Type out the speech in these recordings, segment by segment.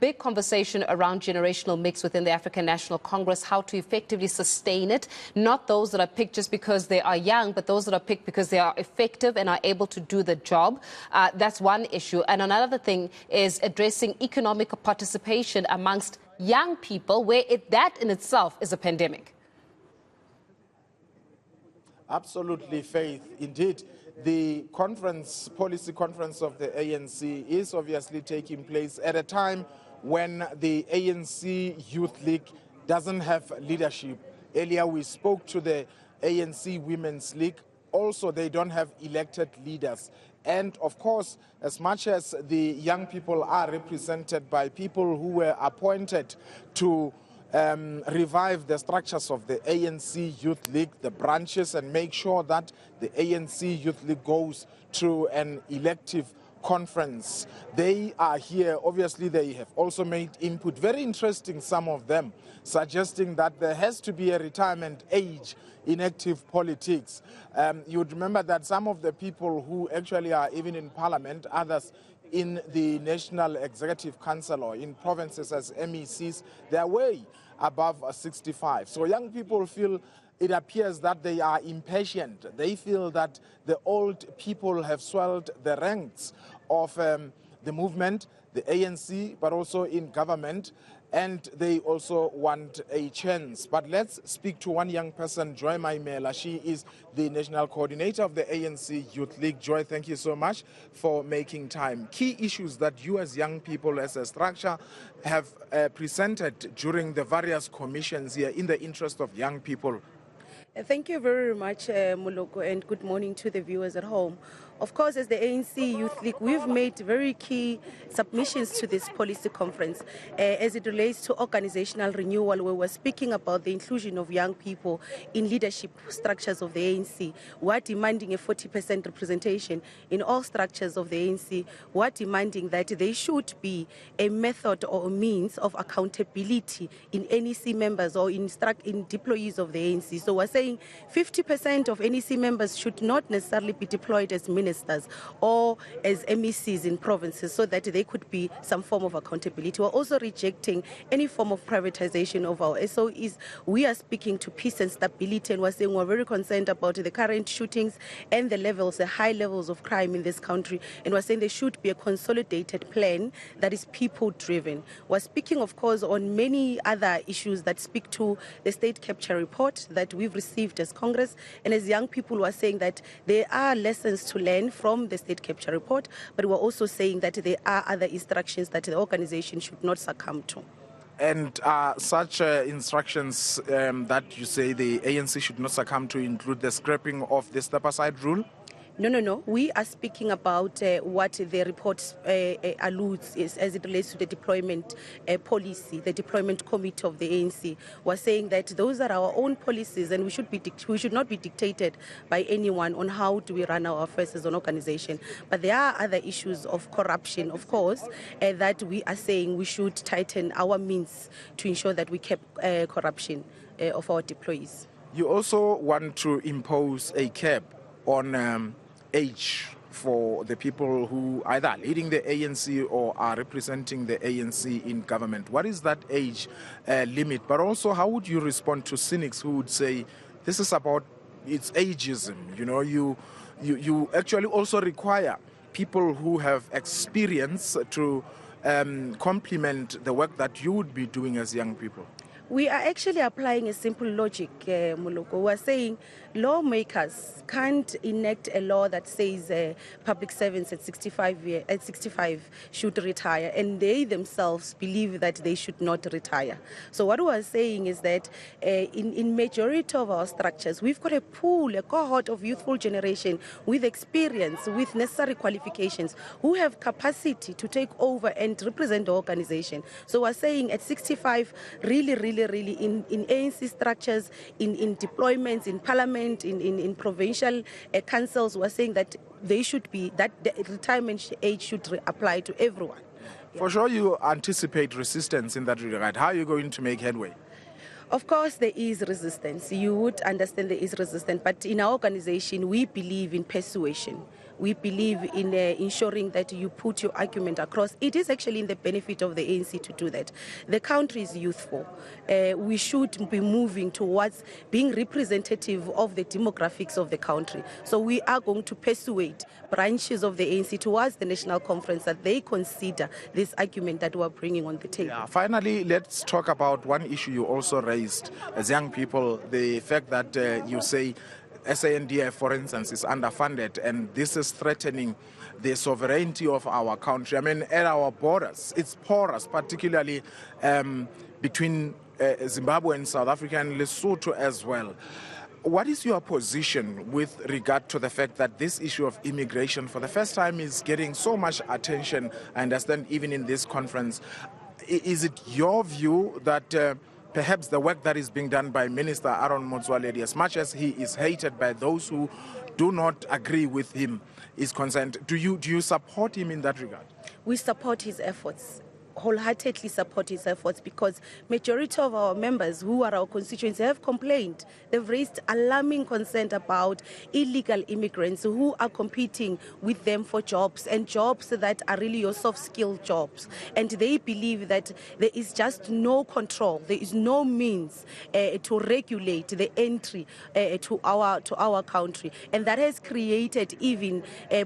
Big conversation around generational mix within the African National Congress, how to effectively sustain it. Not those that are picked just because they are young, but those that are picked because they are effective and are able to do the job. That's one issue. And another thing is addressing economic participation amongst young people, where that in itself is a pandemic. Absolutely, Faith. Indeed, the policy conference of the ANC is obviously taking place at a time when the ANC Youth League doesn't have leadership. Earlier we spoke to the ANC Women's League. Also, they don't have elected leaders. And of course, as much as the young people are represented by people who were appointed to revive the structures of the ANC Youth League, the branches, and make sure that the ANC Youth League goes through an elective conference. They are here. Obviously, they have also made input. Very interesting, some of them, suggesting that there has to be a retirement age in active politics. You would remember that some of the people who actually are even in parliament, others in the National Executive Council or in provinces as MECs, they are way above 65. So young people feel, it appears that they are impatient. They feel that the old people have swelled the ranks of the movement, the ANC, but also in government, and they also want a chance. But let's speak to one young person, Joy Maimela. She is the national coordinator of the ANC Youth League. Joy, thank you so much for making time. Key issues that you as young people, as a structure, have presented during the various commissions here in the interest of young people. Thank you very much, Moloko, and good morning to the viewers at home. Of course, as the ANC Youth League, we've made very key submissions to this policy conference as it relates to organizational renewal, where we're speaking about the inclusion of young people in leadership structures of the ANC. We're demanding a 40% representation in all structures of the ANC. We're demanding that there should be a method or a means of accountability in NEC members or in deployees of the ANC. So we're saying 50% of NEC members should not necessarily be deployed as ministers or as MECs in provinces, so that there could be some form of accountability. We're also rejecting any form of privatization of our SOEs. We are speaking to peace and stability, and we're saying we're very concerned about the current shootings and the high levels of crime in this country. And we're saying there should be a consolidated plan that is people-driven. We're speaking, of course, on many other issues that speak to the state capture report that we've received as Congress. And as young people, we're saying that there are lessons to learn from the state capture report, but we're also saying that there are other instructions that the organization should not succumb to. And such instructions that you say the ANC should not succumb to include the scrapping of the step-aside rule? No. We are speaking about what the report alludes is as it relates to the deployment policy, the deployment committee of the ANC. We're saying that those are our own policies, and we should not be dictated by anyone on how do we run our affairs as an organization. But there are other issues of corruption, of course, that we are saying we should tighten our means to ensure that we keep corruption of our deployees. You also want to impose a cap on age for the people who either are leading the ANC or are representing the ANC in government. What is that age limit? But also, how would you respond to cynics who would say this is about it's ageism? You know, you actually also require people who have experience to complement the work that you would be doing as young people. We are actually applying a simple logic, Moloko. We're saying lawmakers can't enact a law that says public servants at 65 should retire, and they themselves believe that they should not retire. So what we're saying is that in majority of our structures, we've got a pool, a cohort of youthful generation with experience, with necessary qualifications, who have capacity to take over and represent the organization. So we're saying at 65, really in ANC structures, in deployments, in parliament, in provincial councils, we're saying that they should be, that the retirement age should apply to everyone. Yeah. For sure you anticipate resistance in that regard. How are you going to make headway? Of course, there is resistance. You would understand there is resistance, but in our organization, we believe in persuasion. we believe in ensuring that you put your argument across. It is actually in the benefit of the ANC to do that. The country is youthful. We should be moving towards being representative of the demographics of the country. So we are going to persuade branches of the ANC towards the National Conference that they consider this argument that we're bringing on the table. Yeah, finally, let's talk about one issue you also raised as young people, the fact that you say SANDF, for instance, is underfunded, and this is threatening the sovereignty of our country. I mean, at our borders, it's porous, particularly between Zimbabwe and South Africa and Lesotho as well. What is your position with regard to the fact that this issue of immigration for the first time is getting so much attention, I understand, even in this conference? Is it your view that perhaps the work that is being done by Minister Aaron Motsoaledi, as much as he is hated by those who do not agree with him, is concerned, do you support him in that regard? We support his efforts. Wholeheartedly support his efforts, because majority of our members who are our constituents have complained. They've raised alarming concern about illegal immigrants who are competing with them for jobs, and jobs that are really your soft skill jobs. And they believe that there is just no control, there is no means to regulate the entry to our country, and that has created even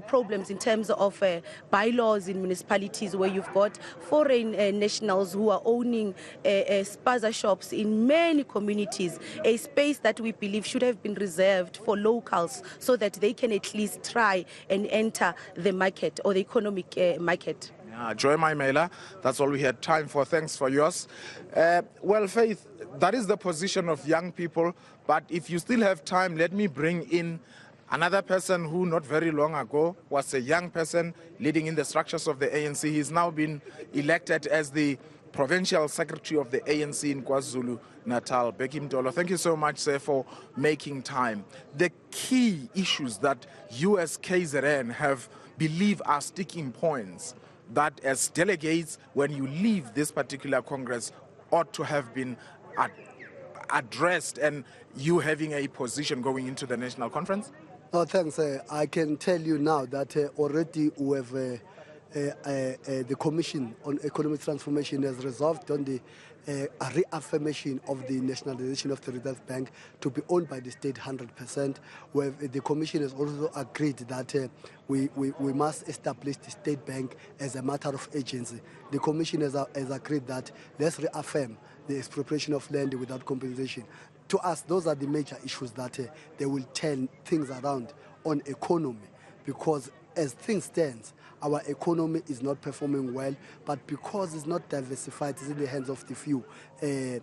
problems in terms of bylaws in municipalities where you've got foreign nationals who are owning spaza shops in many communities, a space that we believe should have been reserved for locals so that they can at least try and enter the market or the economic market. Yeah, Joy Maimela, that's all we had time for. Thanks for yours. Well, Faith, that is the position of young people, but if you still have time, let me bring in another person who not very long ago was a young person leading in the structures of the ANC. He's now been elected as the Provincial Secretary of the ANC in KwaZulu-Natal, Bheki Mtolo. Thank you so much, sir, for making time. The key issues that you as KZN have believe are sticking points that as delegates, when you leave this particular Congress, ought to have been addressed, and you having a position going into the National Conference? No, thanks. I can tell you now that already we have the Commission on Economic Transformation has resolved on the reaffirmation of the nationalization of the Reserve Bank to be owned by the state 100%. Where the Commission has also agreed that we must establish the state bank as a matter of agency. The Commission has agreed that let's reaffirm the expropriation of land without compensation. To us, those are the major issues that they will turn things around on economy, because as things stand, our economy is not performing well, but because it's not diversified, it's in the hands of the few. A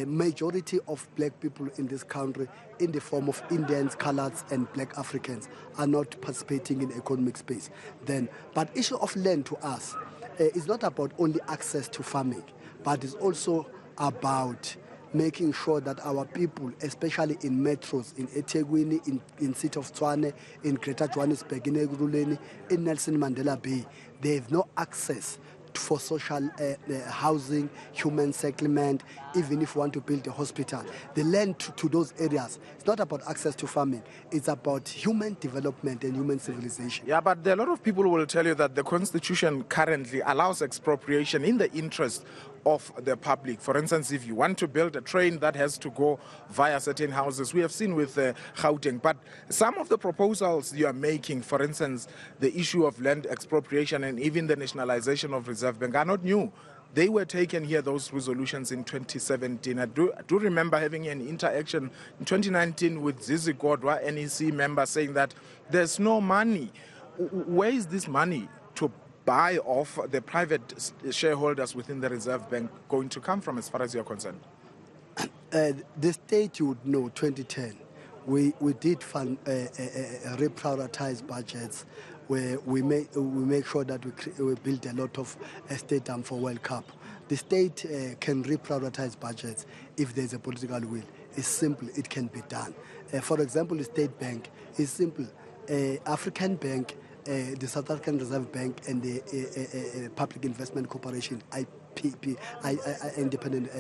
majority of black people in this country, in the form of Indians, Coloureds, and black Africans, are not participating in economic space. But issue of land to us is not about only access to farming, but it's also about making sure that our people, especially in metros, in eThekwini, in City of Tshwane, in Greater Johannesburg, in Ekurhuleni, in Nelson Mandela Bay, they have no access for social housing, human settlement, even if you want to build a hospital. The land to those areas, it's not about access to farming, it's about human development and human civilization. Yeah, but there are a lot of people who will tell you that the Constitution currently allows expropriation in the interest of the public. For instance, if you want to build a train that has to go via certain houses, we have seen with Gauteng. But some of the proposals you are making, for instance, the issue of land expropriation and even the nationalization of Reserve Bank, are not new. They were taken here, those resolutions, in 2017. I do remember having an interaction in 2019 with Zizi Godwa, NEC member, saying that there's no money. Where is this money to buy off the private shareholders within the Reserve Bank going to come from, as far as you're concerned? The state, you would know, 2010, we did fund reprioritize budgets where we make sure that we build a lot of stadium for World Cup. The state can reprioritize budgets if there's a political will. It's simple, it can be done. For example, the State Bank is simple. African Bank, the South African Reserve Bank, and the Public Investment Corporation, I independent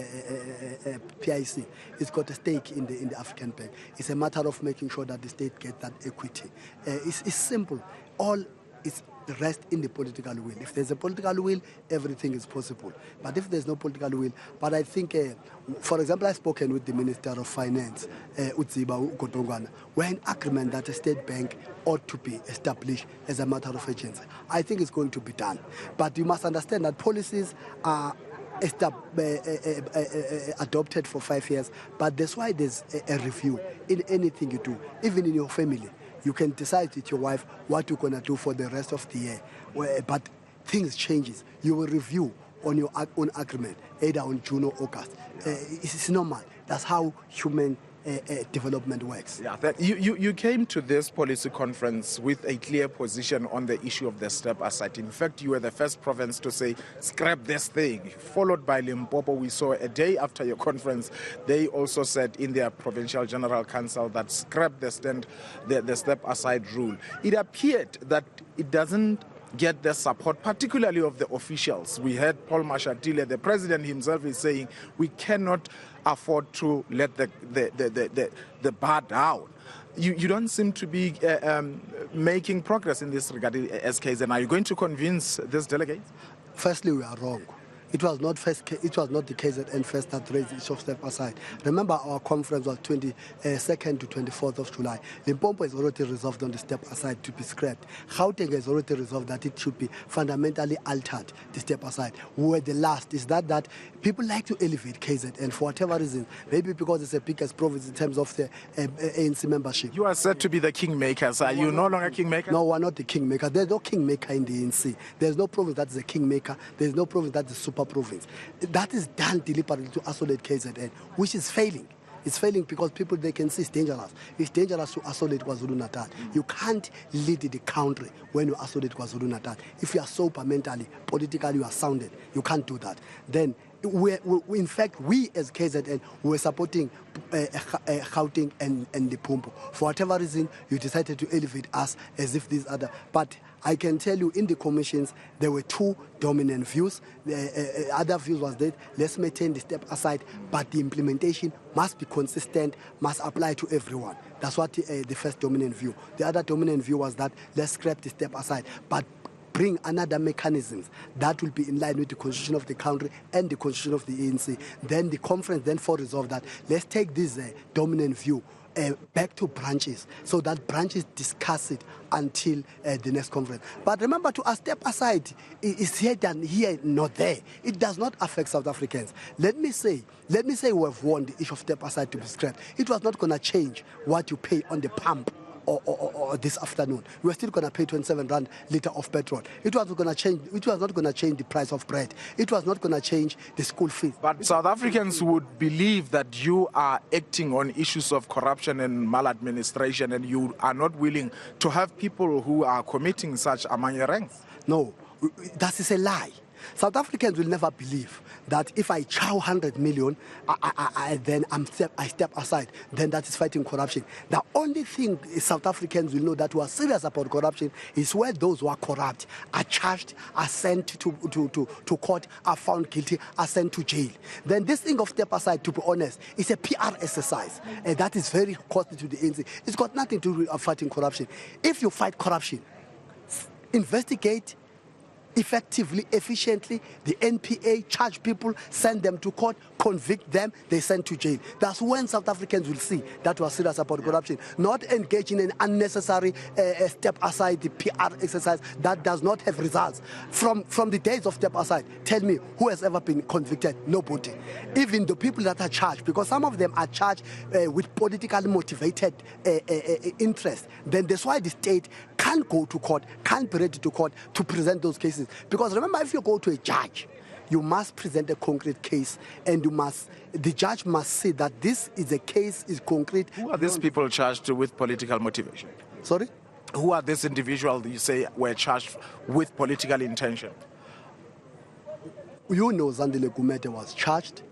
PIC. It's got a stake in the African Bank. It's a matter of making sure that the state gets that equity. It's simple. All is rest in the political will. If there's a political will, everything is possible. But if there's no political will, but I think, for example, I've spoken with the Minister of Finance, Utsiba Gotongwana. We're in agreement that a state bank ought to be established as a matter of urgency. I think it's going to be done. But you must understand that policies are adopted for 5 years, but that's why there's a review in anything you do, even in your family. You can decide with your wife what you're going to do for the rest of the year. But things changes. You will review on your own agreement, either on June or August. It's normal. That's how human development works. Yeah, you came to this policy conference with a clear position on the issue of the step aside. In fact, you were the first province to say, scrap this thing, followed by Limpopo. We saw a day after your conference, they also said in their Provincial General Council that scrap the step aside rule. It appeared that it doesn't get the support, particularly of the officials. We heard Paul Mashatile, the president himself, is saying we cannot afford to let the bar down. You don't seem to be making progress in this regard, SKs. And are you going to convince this delegate? Firstly, we are wrong. It was not the KZN first that raised the issue of step aside. Remember, our conference was 22nd to 24th of July. Limpopo is already resolved on the step aside to be scrapped. Gauteng has already resolved that it should be fundamentally altered, the step aside. We were the last. Is that people like to elevate KZN for whatever reason. Maybe because it's the biggest province in terms of the ANC membership. You are said to be the kingmakers. Are you no longer kingmaker? No, we're not the kingmaker. There's no kingmaker in the ANC. There's no province that is a kingmaker. There's no province that is super province. That is done deliberately to isolate KZN, which is failing. It's failing because people, they can see it's dangerous. It's dangerous to isolate KwaZulu-Natal. You can't lead the country when you isolate KwaZulu-Natal. If you are sober mentally, politically you are sounded, you can't do that. Then, in fact, we as KZN were supporting Gauteng and Limpopo. For whatever reason, you decided to elevate us as if these other. But I can tell you, in the commissions, there were two dominant views. The other views was that let's maintain the step aside, but the implementation must be consistent, must apply to everyone. That's what the first dominant view. The other dominant view was that let's scrap the step aside, but bring another mechanisms that will be in line with the constitution of the country and the constitution of the ANC. Then the conference then resolved that let's take this dominant view back to branches, so that branches discuss it until the next conference. But remember, to a step aside is here than here, not there. It does not affect South Africans. Let me say we have won the issue of step aside to be scrapped. It was not going to change what you pay on the pump or this afternoon. We are still going to pay 27 rand litre of petrol. It was not going to change the price of bread. It was not going to change the school fees. But South Africans would believe that you are acting on issues of corruption and maladministration, and you are not willing to have people who are committing such among your ranks. No, that is a lie. South Africans will never believe that if I chow 100 million, then I step aside. Then that is fighting corruption. The only thing South Africans will know that who are serious about corruption is where those who are corrupt are charged, are sent to court, are found guilty, are sent to jail. Then this thing of step aside, to be honest, is a PR exercise. And that is very costly to the ANC. It's got nothing to do with fighting corruption. If you fight corruption, investigate effectively, efficiently, the NPA charge people, send them to court, convict them, they send to jail. That's when South Africans will see that we are serious about corruption, not engage in an unnecessary step aside, the PR exercise that does not have results. From the days of step aside, tell me who has ever been convicted? Nobody. Even the people that are charged, because some of them are charged with politically motivated interest, then that's why the state can't go to court, can't be ready to court to present those cases. Because remember, if you go to a judge, you must present a concrete case, and the judge must say that this is a case, is concrete. Who are these people charged with political motivation? Sorry? Who are these individuals you say were charged with political intention? You know, Zandile Gumede was charged.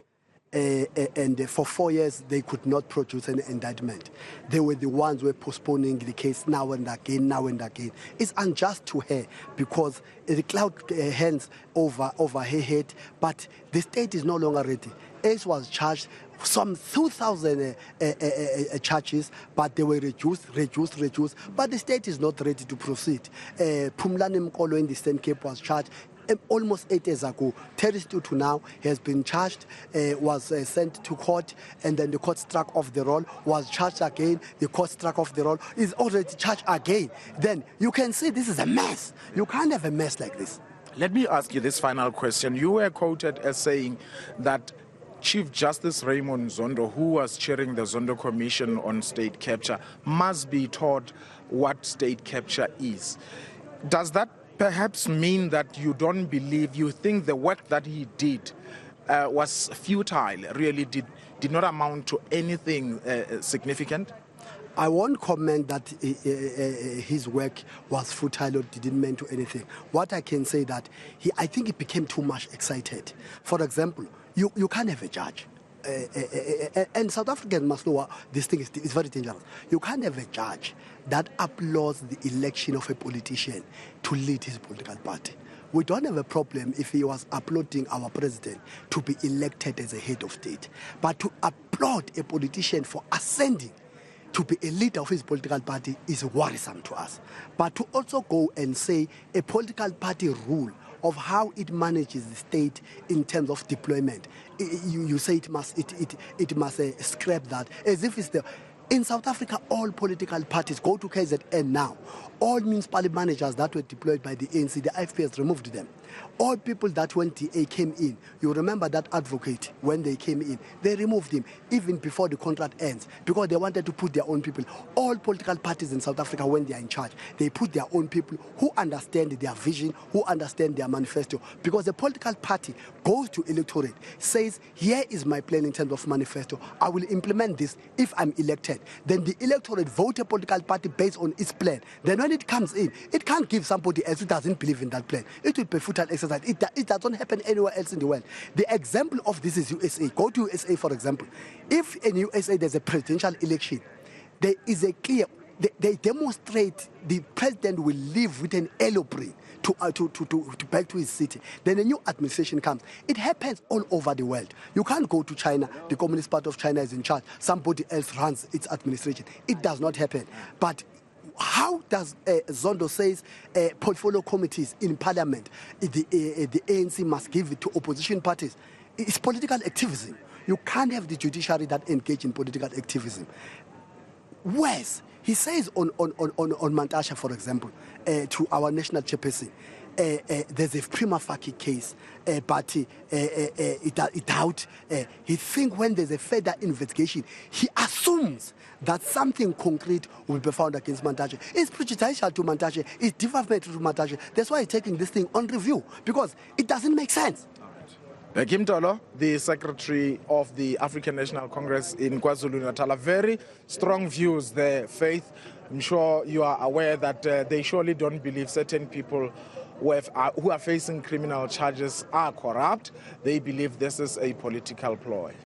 and for 4 years they could not produce an indictment. They were the ones who were postponing the case now and again, now and again. It's unjust to her because the cloud hands over her head, but the state is no longer ready. Ace was charged some 2,000 charges, but they were reduced, but the state is not ready to proceed. Phumlani Mkolo in the Eastern Cape was charged almost 8 years ago. Terrorist to now has been charged, was sent to court, and then the court struck off the roll, was charged again, the court struck off the roll, is already charged again. Then you can see this is a mess. You can't have a mess like this. Let me ask you this final question. You were quoted as saying that Chief Justice Raymond Zondo, who was chairing the Zondo Commission on State Capture, must be taught what state capture is. Does that perhaps mean that you don't believe, you think the work that he did was futile, really did not amount to anything significant? I won't comment that his work was futile or didn't mean to anything. What I can say that I think he became too much excited. For example, you can't have a judge. And South Africans must know this thing is very dangerous. You can't have a judge that applauds the election of a politician to lead his political party. We don't have a problem if he was applauding our president to be elected as a head of state. But to applaud a politician for ascending to be a leader of his political party is worrisome to us. But to also go and say a political party rule of how it manages the state in terms of deployment, you say it must scrap that, as if it's the... In South Africa, all political parties go to KZN now. All municipal managers that were deployed by the ANC, the IFP has removed them. All people that when DA came in, you remember that advocate, when they came in, they removed him even before the contract ends because they wanted to put their own people. All political parties in South Africa, when they are in charge, they put their own people who understand their vision, who understand their manifesto. Because the political party goes to electorate, says, here is my plan in terms of manifesto. I will implement this if I'm elected. Then the electorate vote a political party based on its plan. Then when it comes in, it can't give somebody else who doesn't believe in that plan. It will be futile exercise. It doesn't happen anywhere else in the world. The example of this is USA. Go to USA, for example. If in USA there's a presidential election, there is a clear... They demonstrate the president will leave with an aeroplane to back to his city. Then a new administration comes. It happens all over the world. You can't go to China. The Communist Party of China is in charge. Somebody else runs its administration. It does not happen. But how does Zondo says portfolio committees in parliament, the ANC must give it to opposition parties? It's political activism. You can't have the judiciary that engage in political activism. Worse, he says on Mantashe, for example, to our national chairperson, there's a prima facie case, but he thinks when there's a further investigation, he assumes that something concrete will be found against Mantashe. It's prejudicial to Mantashe, it's defamatory to Mantashe. That's why he's taking this thing on review, because it doesn't make sense. Kim Tolo, the Secretary of the African National Congress in KwaZulu-Natal, very strong views there, Faith. I'm sure you are aware that they surely don't believe certain people who are facing criminal charges are corrupt. They believe this is a political ploy.